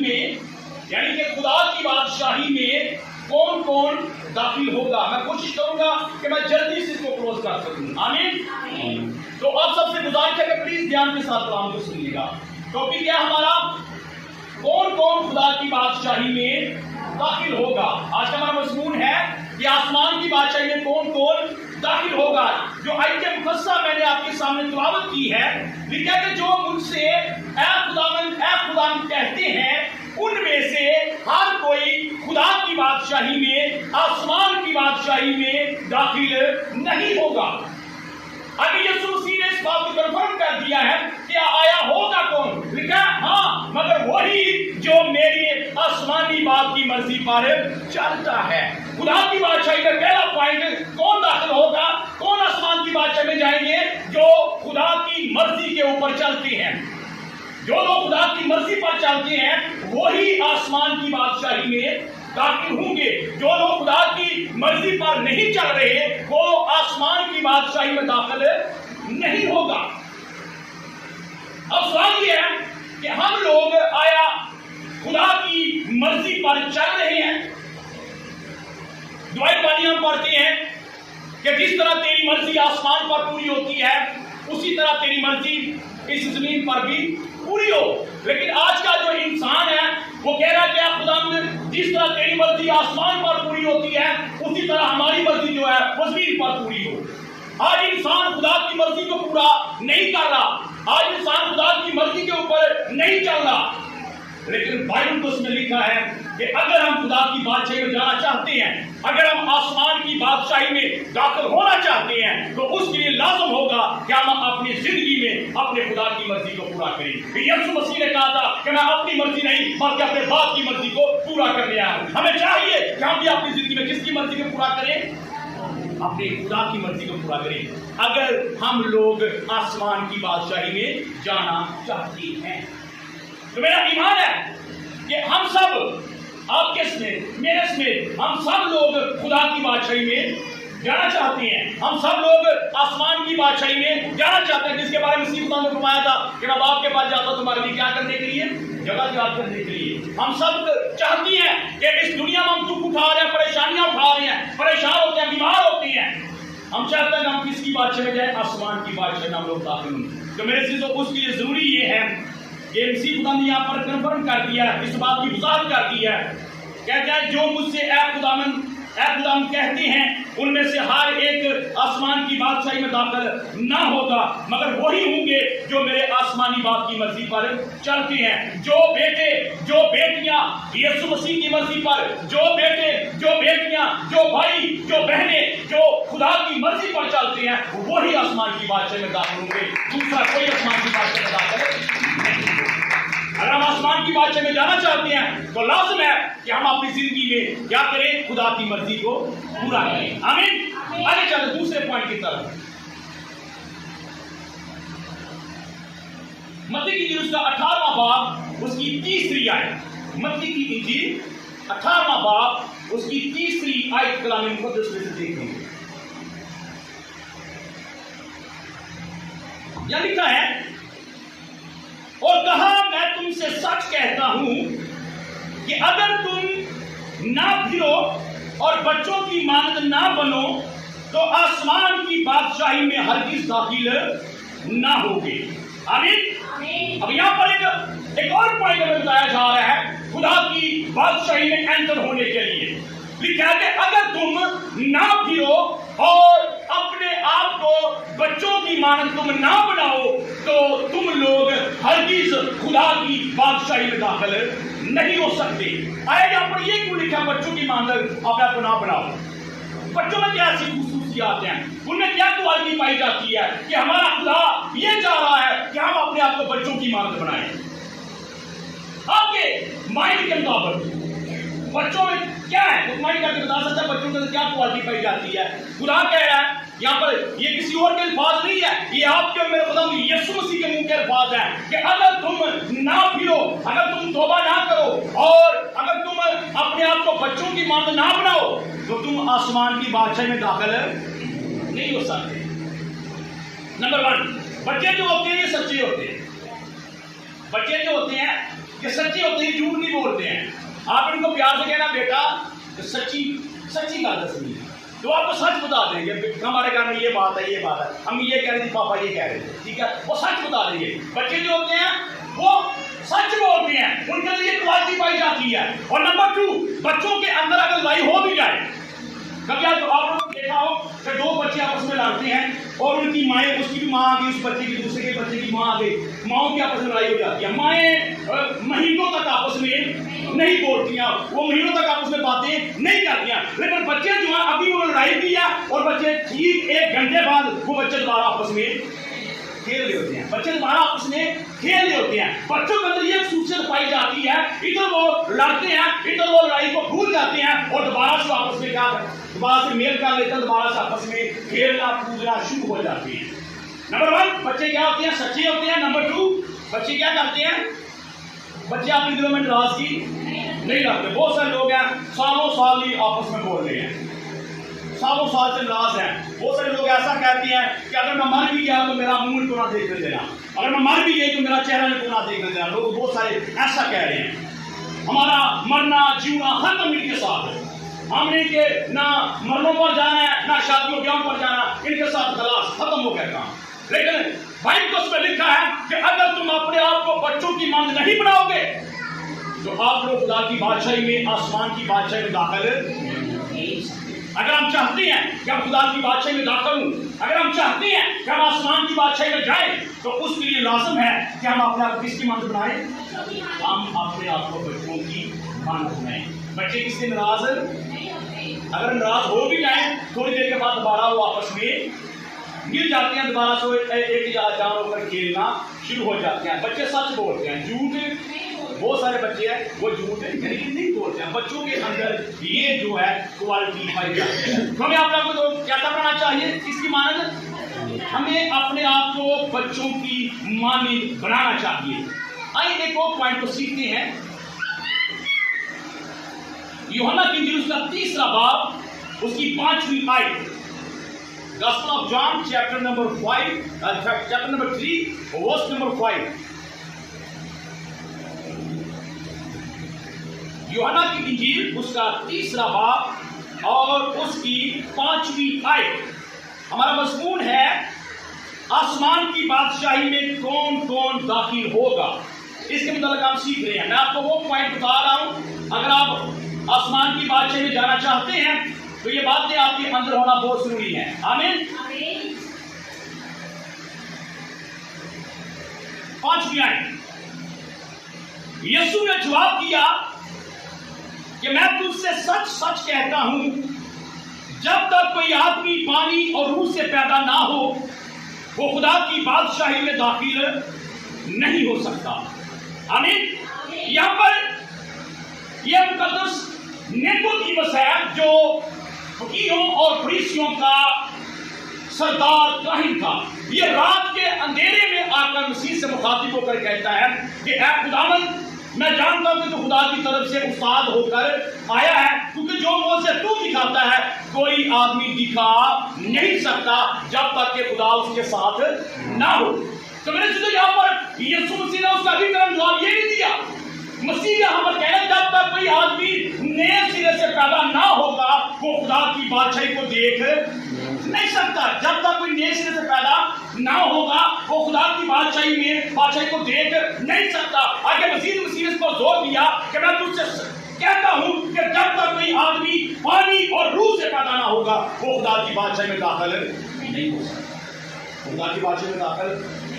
میں یعنی کہ خدا کی بادشاہی میں کون کون داخل ہوگا. میں کوشش کروں گا کہ میں جلدی سے اس کو کلوز کر سکوں. آمین. تو آپ سب سے گزارش ہے کہ پلیز دھیان کے ساتھ کلام کو سنیے گا. ٹاپک کیا ہمارا؟ کون کون خدا کی بادشاہی میں داخل ہوگا. آج کا ہمارا مضمون ہے کہ آسمان کی بادشاہی میں کون کون داخل ہوگا. جو آیت مقدسہ میں نے آپ کے سامنے تلاوت کی ہے، لکھا کہ جو مجھ سے اے خداوند کہتے ہیں ان میں سے ہر کوئی خدا کی بادشاہی میں، آسمان کی بادشاہی میں داخل نہیں ہوگا. ابھی یسوع مسیح نے اس بات کو کنفرم کر دیا ہے کہ آیا ہوگا کون؟ لکھا ہاں مگر وہی جو میری آسمانی باپ کی مرضی پر چلتا ہے. خدا کی بادشاہی کا پہلا پوائنٹ کون داخل ہوگا، کون آسمان کی بادشاہی میں جائیں گے؟ جو خدا کی مرضی کے اوپر چلتے ہیں. جو لوگ خدا کی مرضی پر چلتے ہیں وہی آسمان کی بادشاہی میں داخل ہوں گے. جو لوگ خدا کی مرضی پر نہیں چل رہے وہ آسمان کی بادشاہی میں داخل نہیں ہوگا. اب سوال یہ ہے کہ ہم لوگ آیا خدا کی مرضی پر چل رہے ہیں؟ دعائیں پانیاں پڑھتے ہیں کہ جس طرح تیری مرضی آسمان پر پوری ہوتی ہے اسی طرح تیری مرضی اس زمین پر بھی پوری ہو. لیکن آج کا جو انسان ہے وہ کہہ رہا ہے کہ خدا جس طرح تیری مرضی آسمان پر پوری ہوتی ہے اسی طرح ہماری مرضی جو ہے وہ زمین پر پوری ہو. آج انسان خدا کی مرضی کو پورا نہیں کر رہا. آج انسان خدا کی مرضی کے اوپر نہیں چل رہا. لیکن بائبل کو اس میں لکھا ہے کہ اگر ہم خدا کی بادشاہی میں جانا چاہتے ہیں، اگر ہم آسمان کی بادشاہی میں داخل ہونا چاہتے ہیں تو اس کے لیے لازم ہوگا کہ ہم اپنی زندگی میں اپنے خدا کی مرضی کو پورا کریں. یسوع مسیح نے کہا تھا کہ میں اپنی مرضی نہیں بلکہ اپنے باپ کی مرضی کو پورا کرنے آیا ہوں. ہمیں چاہیے کہ ہم بھی اپنی زندگی میں کس کی مرضی کو پورا کریں؟ اپنے خدا کی مرضی کو پورا کریں. اگر ہم لوگ آسمان کی بادشاہی میں جانا چاہتے ہیں تو میرا ایمان ہے کہ ہم سب، آپ کے سمیت میرے سمیت، ہم سب لوگ خدا کی بادشاہی میں جانا چاہتے ہیں. ہم سب لوگ آسمان کی بادشاہی میں جانا چاہتے ہیں جس کے بارے میں مسیح خدا نے فرمایا تھا کہ میں باپ کے پاس جاتا ہوں تمہارے لیے کیا کرنے کے لیے؟ جگہ تیار کرنے کے لیے. ہم سب چاہتے ہیں کہ اس دنیا میں ہم دکھ اٹھا رہے ہیں، پریشانیاں اٹھا رہے ہیں، پریشان ہوتے ہیں، بیمار ہوتے ہیں. ہم چاہتے ہیں کہ ہم کس کی بادشاہی میں جائیں؟ آسمان کی بادشاہی میں ہم لوگ داخل ہوں. تو میرے عزیزو اس کے لیے ضروری یہ ہے کہ مسیح خدا نے یہاں پر کنفرم کر دیا ہے، اس بات کی وضاحت کر دی ہے. کہتا ہے جو مجھ سے اے خداوند کہتے ہیں ان میں سے ہر ایک آسمان کی بادشاہی میں داخل نہ ہوگا مگر وہی ہوں گے جو میرے آسمانی باپ کی مرضی پر چلتے ہیں. جو بیٹے، جو بیٹیاں یسوع مسیح کی مرضی پر، جو بیٹے، جو بیٹیاں، جو بھائی، جو بہنیں جو خدا کی مرضی پر چلتے ہیں وہی آسمان کی بادشاہی میں داخل ہوں گے. دوسرا کوئی آسمان کی بادشاہی میں داخل نہیں. اگر ہم آسمان کی بادشاہی میں جانا چاہتے ہیں تو لازم ہے کہ ہم اپنی زندگی میں کیا کریں؟ خدا کی مرضی کو پورا کریں. آمین. آگے چلیں دوسرے پوائنٹ کی طرف. متی کی انجیل اس کا 18واں باب اس کی تیسری آیت. متی کی انجیل 18واں باب اس کی تیسری آیت کلام مقدس میں سے دیکھیں گے. یہاں لکھا ہے اور کہا میں تم سے سچ کہتا ہوں کہ اگر تم نہ پھرو اور بچوں کی مانند نہ بنو تو آسمان کی بادشاہی میں ہرگز داخل نہ ہوگے. آمین. اب یہاں پر ایک اور پوائنٹ ہمیں بتایا جا رہا ہے خدا کی بادشاہی میں انٹر ہونے کے لیے. لکھا ہے کہ اگر تم نہ پھرو اور اپنے آپ کو بچوں کی مانند تم نہ بناؤ تو تم لوگ ہرگز خدا کی بادشاہی میں داخل نہیں ہو سکتے. آیا یہاں پر یہ کیوں لکھا بچوں کی مانند اپنے آپ کو نہ بناؤ؟ بچوں میں کیا ایسی خصوصیات ہیں، ان میں کیا کوالٹی پائی جاتی ہے کہ ہمارا خدا یہ چاہ رہا ہے کہ ہم اپنے آپ کو بچوں کی مانند بنائیں؟ آپ کے مائنڈ کے مطابق بچوں میں کیا ہے؟ مائنڈ کر کے بتا سکتا ہے بچوں کے اندر کیا کوالٹی پائی جاتی ہے؟ خدا کہہ رہا ہے یہاں پر، یہ کسی اور کے الفاظ نہیں ہے، یہ آپ کے میرے خدا یسوع مسیح کے منہ کے الفاظ ہیں کہ اگر تم نہ پھرو، اگر تم توبہ نہ کرو اور اگر تم اپنے آپ کو بچوں کی مانند نہ بناؤ تو تم آسمان کی بادشاہی میں داخل نہیں ہو سکتے. نمبر 1، بچے جو ہوتے ہیں یہ سچے ہوتے ہیں. بچے جو ہوتے ہیں یہ سچے ہوتے ہیں، جھوٹ نہیں بولتے ہیں. آپ ان کو پیار سے کہنا بیٹا سچی بات دسنی ہے تو آپ کو سچ بتا دیں گے. ہمارے گھر میں یہ بات ہے، یہ بات ہے، ہم یہ کہہ رہے تھے، پاپا یہ کہہ رہے تھے، ٹھیک ہے، وہ سچ بتا دیں گے. بچے جو ہوتے ہیں وہ سچ بولتے ہیں، ان کے لیے کوالٹی پائی جاتی ہے. اور نمبر 2، بچوں کے اندر اگر لڑائی ہو بھی جائے، کبھی آپ لوگوں نے دیکھا ہو کہ 2 بچے آپس میں لڑتے ہیں اور ان کی مائیں، اس کی بھی ماں آ گئی، اس بچے کی، دوسرے کے بچے کی ماں آ گئی، ماؤں کی آپس میں لڑائی ہو جاتی ہے. مائیں مہینوں تک آپس میں نہیں بولتی ہیں، وہ مہینوں تک آپس میں باتیں نہیں کرتی ہیں. لیکن بچے جو ہیں ابھی وہ لڑائی کی ہے اور بچے ٹھیک 1 گھنٹے بعد وہ بچے دوبارہ آپس میں کھیل رہے ہوتے ہیں. بچے دوبارہ آپس میں کھیل رہے ہوتے ہیں. بچوں کے اندر یہ خصوصیت پائی جاتی ہے، ادھر وہ لڑتے ہیں، ادھر وہ لڑائی کو بھول جاتے ہیں اور دوبارہ سے آپس میں دوبارہ سے میل کر لیتے ہیں، دوبارہ سے آپس میں کھیلنا کودنا شروع ہو جاتے ہیں. نمبر 1 بچے کیا ہوتے ہیں؟ سچے ہوتے ہیں. نمبر 2 بچے کیا کرتے ہیں؟ بچے اپنے دلوں میں ناراضگی نہیں رکھتے. بہت سارے لوگ ہیں سالوں سال ہی آپس میں بول رہے ہیں، سالوں سال سے ناراض ہیں. بہت سارے لوگ ایسا کہتے ہیں کہ اگر میں مر بھی گیا تو میرا منہ کو نہ دیکھنے دینا، اگر میں مر بھی گئی تو میرا چہرہ کو نہ دیکھنے دینا. لوگ بہت سارے ایسا کہہ رہے ہیں. ہمارا مرنا جیونا ختم ان کے ساتھ ہے، ہم نے کہ نہ مرنوں پر جانا ہے نہ شادیوں بیاہوں پر جانا، ان کے ساتھ خلاص ختم ہو گیا کام. لیکن بائبل کو اس میں لکھا ہے کہ اگر تم اپنے آپ کو بچوں کی مانند نہیں بناؤ گے تو آپ لوگ خدا کی بادشاہی میں، آسمان کی بادشاہی میں داخل نہیں. اگر ہم چاہتے ہیں کہ ہم خدا کی بادشاہی میں داخل ہوں، اگر ہم چاہتے ہیں کہ ہم آسمان کی بادشاہی میں جائیں تو اس کے لیے لازم ہے کہ ہم اپنے آپ کو کس کی مانند بنائیں؟ ہم اپنے آپ کو بچوں کی مانند بنائیں. بچے کس سے ناراض؟ اگر ناراض ہو بھی جائیں تھوڑی دیر کے بعد دوبارہ وہ آپس میں مل جاتے ہیں، دوبارہ سے ایک جان ہو کر کھیلنا شروع ہو جاتے ہیں. بچے سچ بولتے ہیں، جھوٹ بہت سارے بچے ہیں وہ جھوٹ یعنی کہ نہیں بولتے ہیں. بچوں کے اندر یہ جو ہے کوالٹی پائی جاتی ہے. ہمیں اپنے آپ کو کیسا بنانا چاہیے؟ کس کی مانند؟ ہمیں اپنے آپ کو بچوں کی مانند بنانا چاہیے. آئیے ایک اور پوائنٹ کو سیکھتے ہیں. یوحنا کی انجیل اس کا 3 باب اس کی 5ویں آیت. Gospel of John chapter number 5 chapter number 3 verse number 5. یوحنا کی انجیل اس کا 3 باب اور اس کی 5ویں آیت. ہمارا مضمون ہے آسمان کی بادشاہی میں کون کون داخل ہوگا. اس کے متعلق ہم سیکھ رہے ہیں. میں آپ کو وہ پوائنٹ بتا رہا ہوں، اگر آپ آسمان کی بادشاہی میں جانا چاہتے ہیں تو یہ باتیں آپ کے اندر ہونا بہت ضروری ہے. آمین. 5ویں آیت. یسوع نے جواب دیا کہ میں تجھ سے سچ سچ کہتا ہوں، جب تک کوئی آدمی پانی اور روح سے پیدا نہ ہو وہ خدا کی بادشاہی میں داخل نہیں ہو سکتا. آمین. یہاں پر یہ مقدس نیکودیمس ہے جو فقیہوں اور فریسیوں کا سردار کاہن تھا. یہ رات کے اندھیرے میں آ کر مسیح سے مخاطب ہو کر کہتا ہے کہ اے خداوند، میں جانتا ہوں کہ تو خدا کی طرف سے استاد ہو کر آیا ہے، کیونکہ جو موجزے تو دکھاتا ہے کوئی آدمی دکھا نہیں سکتا جب تک کہ خدا اس کے ساتھ نہ ہو. تو میں نے یہاں پر یسوع مسیح نے اس کا بھی جواب یہ نہیں دیا. مسیح یہاں پر کہہ رہے جب تک کوئی آدمی نئے سرے سے پیدا نہ ہوگا وہ خدا کی بادشاہی کو دیکھ نہیں سکتا. جب تک کوئی نئے سرے سے پیدا نہ ہوگا وہ خدا کی بادشاہی کو دیکھ نہیں سکتا. آگے مزید مسیح اس کو زور دیا کہ میں تجھ سے کہتا ہوں کہ جب تک کوئی آدمی پانی اور روح سے پیدا نہ ہوگا وہ خدا کی بادشاہی میں داخل نہیں ہو سکتا. خدا کی بادشاہی میں داخل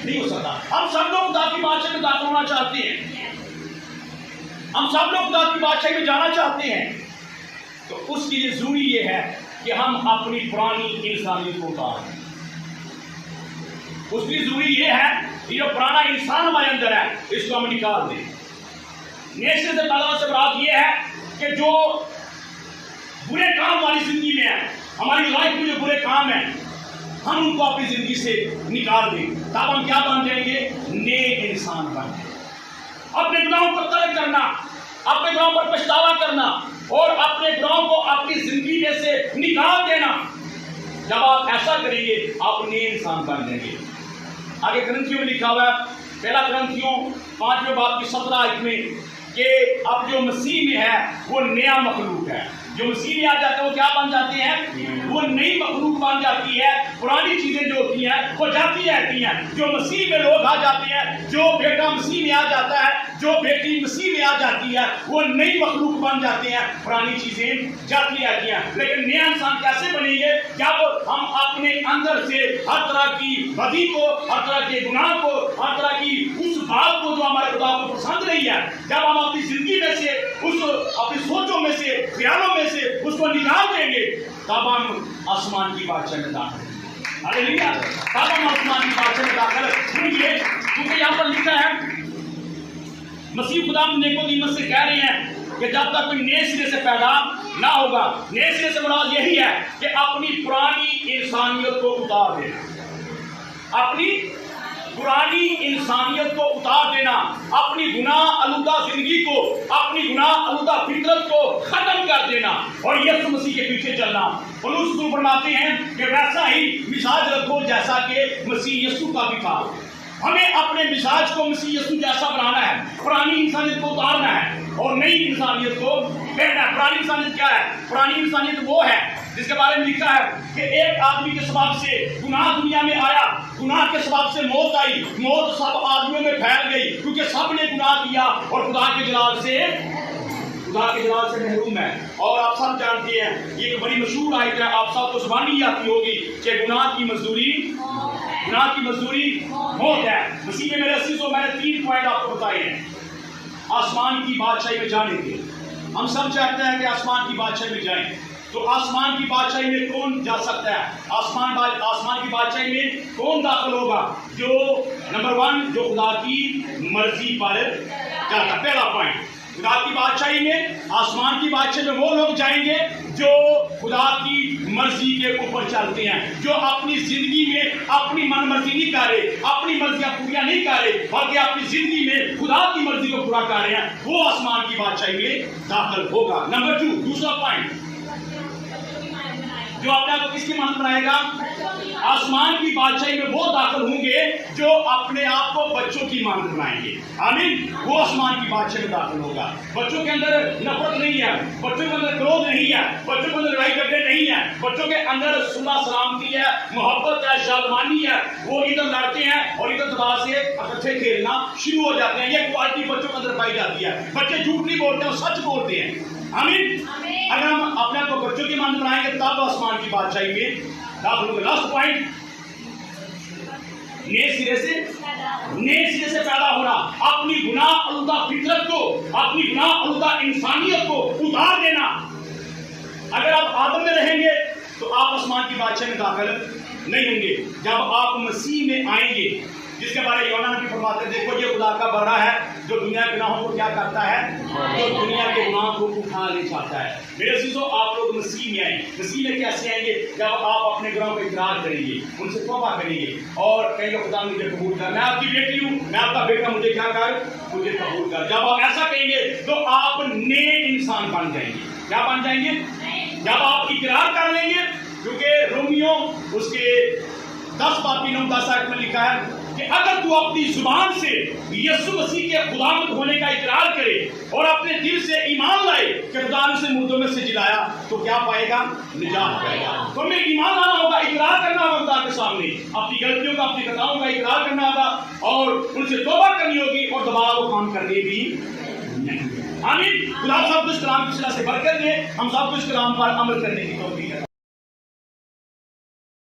نہیں ہو سکتا. ہم سب لوگ خدا کی بادشاہی میں داخل ہونا چاہتے ہیں، ہم سب لوگ خدا کی بادشاہی میں جانا چاہتے ہیں. تو اس کے لیے ضروری یہ ہے کہ ہم اپنی پرانی انسانیت کو اتاریں. اس کے لیے ضروری یہ ہے کہ جو پرانا انسان ہمارے اندر ہے اس کو ہم نکال دیں. نیچے سے پیدا سے مراد یہ ہے کہ جو برے کام ہماری زندگی میں ہیں، ہماری لائف میں جو برے کام ہیں، ہم ان کو اپنی زندگی سے نکال دیں. تب ہم کیا بن جائیں گے؟ نیک انسان بن جائیں. اپنے گناہوں کو ترک کرنا، اپنے گناہوں پر پچھتاوا کرنا اور اپنے گناہوں کو اپنی زندگی میں سے نکال دینا. جب آپ ایسا کریں گے آپ نئے انسان بن جائیں گے. آگے کرنتھیوں میں لکھا ہوا ہے پہلا کرنتھیوں 5 باب کی 17 آیت میں کہ اب جو مسیح میں ہے وہ نیا مخلوق ہے. جو مسیح میں آ جاتے ہیں وہ کیا بن جاتے ہیں؟ وہ نئی مخلوق بن جاتی ہے. پرانی چیزیں جو ہوتی ہیں وہ جاتی رہتی ہیں. جو مسیح میں لوگ آ جاتے ہیں, جو بیٹا مسیح میں آ جاتا ہے, جو بیٹی مسیح میں آ جاتی ہے, وہ نئی مخلوق بن جاتے ہیں. پرانی چیزیں جاتی رہتی ہیں. لیکن نیا انسان کیسے بنیں گے؟ جب ہم اپنے اندر سے ہر طرح کی بدی کو, ہر طرح کے گناہ کو, ہر طرح کی اس بات کو جو ہمارے خدا کو پسند نہیں ہے, جب ہم اپنی زندگی میں سے اپنی سوچوں میں سے, خیالوں میں سے اس کو نکال دیں گے, تب ہم آسمان کی بادشاہ میں داخل ہیں. ہاللیلویا. تب ہم آسمان کی بادشاہ میں داخل ہوں گے. کیونکہ یہاں پر لکھا ہے مسیح خدا نیکودیمس سے کہہ رہے ہیں کہ جب تک کوئی نئے سرے سے پیدا نہ ہوگا. نئے سرے سے مراد یہی ہے کہ اپنی پرانی انسانیت کو اتار دینا. اپنی پرانی انسانیت کو اتار دینا, اپنی گناہ آلودہ زندگی کو, اپنی گناہ آلودہ فطرت کو ختم کر دینا اور یسوع مسیح کے پیچھے چلنا. پولس رسول فرماتے ہیں کہ ویسا ہی مزاج رکھو جیسا کہ مسیح یسوع کا بھی تھا. ہمیں اپنے مزاج کو مسیح یسوع جیسا بنانا ہے, پرانی انسانیت کو اتارنا ہے اور نئی انسانیت کو پھیرنا ہے. پرانی انسانیت کیا ہے؟ پرانی انسانیت وہ ہے جس کے بارے میں لکھا ہے کہ ایک آدمی کے سبب سے گناہ دنیا میں آیا, گناہ کے سبب سے موت آئی, موت سب آدمیوں میں پھیل گئی کیونکہ سب نے گناہ کیا اور خدا کے جلال سے محروم ہے. اور آپ سب جانتے ہیں یہ ایک بڑی مشہور آیت ہے, آپ سب کو زبانی آتی ہوگی کہ گناہ کی مزدوری موت ہے. مسیح میں میرے عزیزو, میں نے 3 پوائنٹ آپ کو بتائے ہیں آسمان کی بادشاہی میں جانے کے. ہم سب چاہتے ہیں کہ آسمان کی بادشاہی میں جائیں. تو آسمان کی بادشاہی میں کون جا سکتا ہے؟ آسمان کی بادشاہی میں کون داخل ہوگا؟ جو نمبر 1 جو خدا کی مرضی پر جاتا. پہلا پوائنٹ, خدا کی بادشاہی میں, آسمان کی بادشاہی میں وہ لوگ جائیں گے جو خدا کی مرضی کے اوپر چلتے ہیں, جو اپنی زندگی میں اپنی من مرضی نہیں کر رہے, اپنی مرضیاں پوریاں نہیں کر رہے, بلکہ اپنی زندگی میں خدا کی مرضی کو پورا کر رہے ہیں. وہ آسمان کی بادشاہی میں داخل ہوگا. نمبر 2 دوسرا پوائنٹ, جو اپنے آپ کو کس کی مانند بنائے گا؟ آسمان کی بادشاہی میں وہ داخل ہوں گے جو اپنے آپ کو بچوں کی مانند بنائیں گے. آمین. وہ آسمان کی بادشاہی میں داخل ہوگا. بچوں کے اندر نفرت نہیں ہے, بچوں کے اندر کروھ نہیں ہے, بچوں کے اندر لڑائی جھگڑے نہیں ہے, بچوں کے اندر صلح سلامتی ہے, محبت ہے, شادمانی ہے. وہ ادھر لڑتے ہیں اور ادھر دوبارہ سے اکٹھے کھیلنا شروع ہو جاتے ہیں. یہ کوالٹی بچوں کے اندر پائی جاتی ہے. بچے جھوٹ نہیں بولتے ہیں, وہ سچ بولتے ہیں. آمین. اگر ہم اپنے آپ کو بچوں کی مانند بنائیں گے تب آسمان کی بادشاہی میں داخل ہوگا. لاسٹ پوائنٹ, نئے سرے سے پیدا ہونا, اپنی گناہ آلودہ فطرت کو, اپنی گناہ آلودہ انسانیت کو اتار دینا. اگر آپ آدم میں رہیں گے تو آپ آسمان کی بادشاہی میں داخل نہیں ہوں گے. جب آپ مسیح میں آئیں گے, جس کے بارے یوحنا نبی فرماتے ہیں دیکھو یہ خدا کا بڑا ہے جو دنیا کے گناہوں کو کیا کرتا ہے, جو دنیا کے گناہوں کو اٹھا لے جاتا ہے. میرے عزیزو, آپ لوگ مسیح میں آئیں. مسیح میں کیسے آئیں گے؟ جب آپ اپنے گناہوں کا اقرار کریں گے, ان سے توبہ کریں گے اور کہیں گے خدا مجھے قبول کر, میں آپ کی بیٹی ہوں, میں آپ کا بیٹا, مجھے کیا کر, مجھے قبول کر. جب آپ ایسا کہیں گے تو آپ نئے انسان بن جائیں گے. کیا بن جائیں گے؟ جب آپ اقرار کر لیں گے, کیونکہ رومیو اس کے 10 باب 9-10 آیت میں لکھا ہے کہ اگر تو اپنی زبان سے یسوع مسیح کے خداوند ہونے کا اقرار کرے اور اپنے دل سے ایمان لائے کہ خدا نے اسے مردوں میں سے جلایا تو کیا پائے گا؟ نجات پائے گا. تو ہمیں ایمان لانا ہوگا, اقرار کرنا ہوگا خدا کے سامنے, اپنی غلطیوں کا, اپنی خطاؤں کا اقرار کرنا ہوگا اور ان سے توبہ کرنی ہوگی اور دوبارہ وہ کام کرنے بھی نہیں. آمین. خدا سب کو اس کلام کی صلاح سے برکت دے, ہم سب کو اس کلام پر عمل کرنے کی توفیق دے.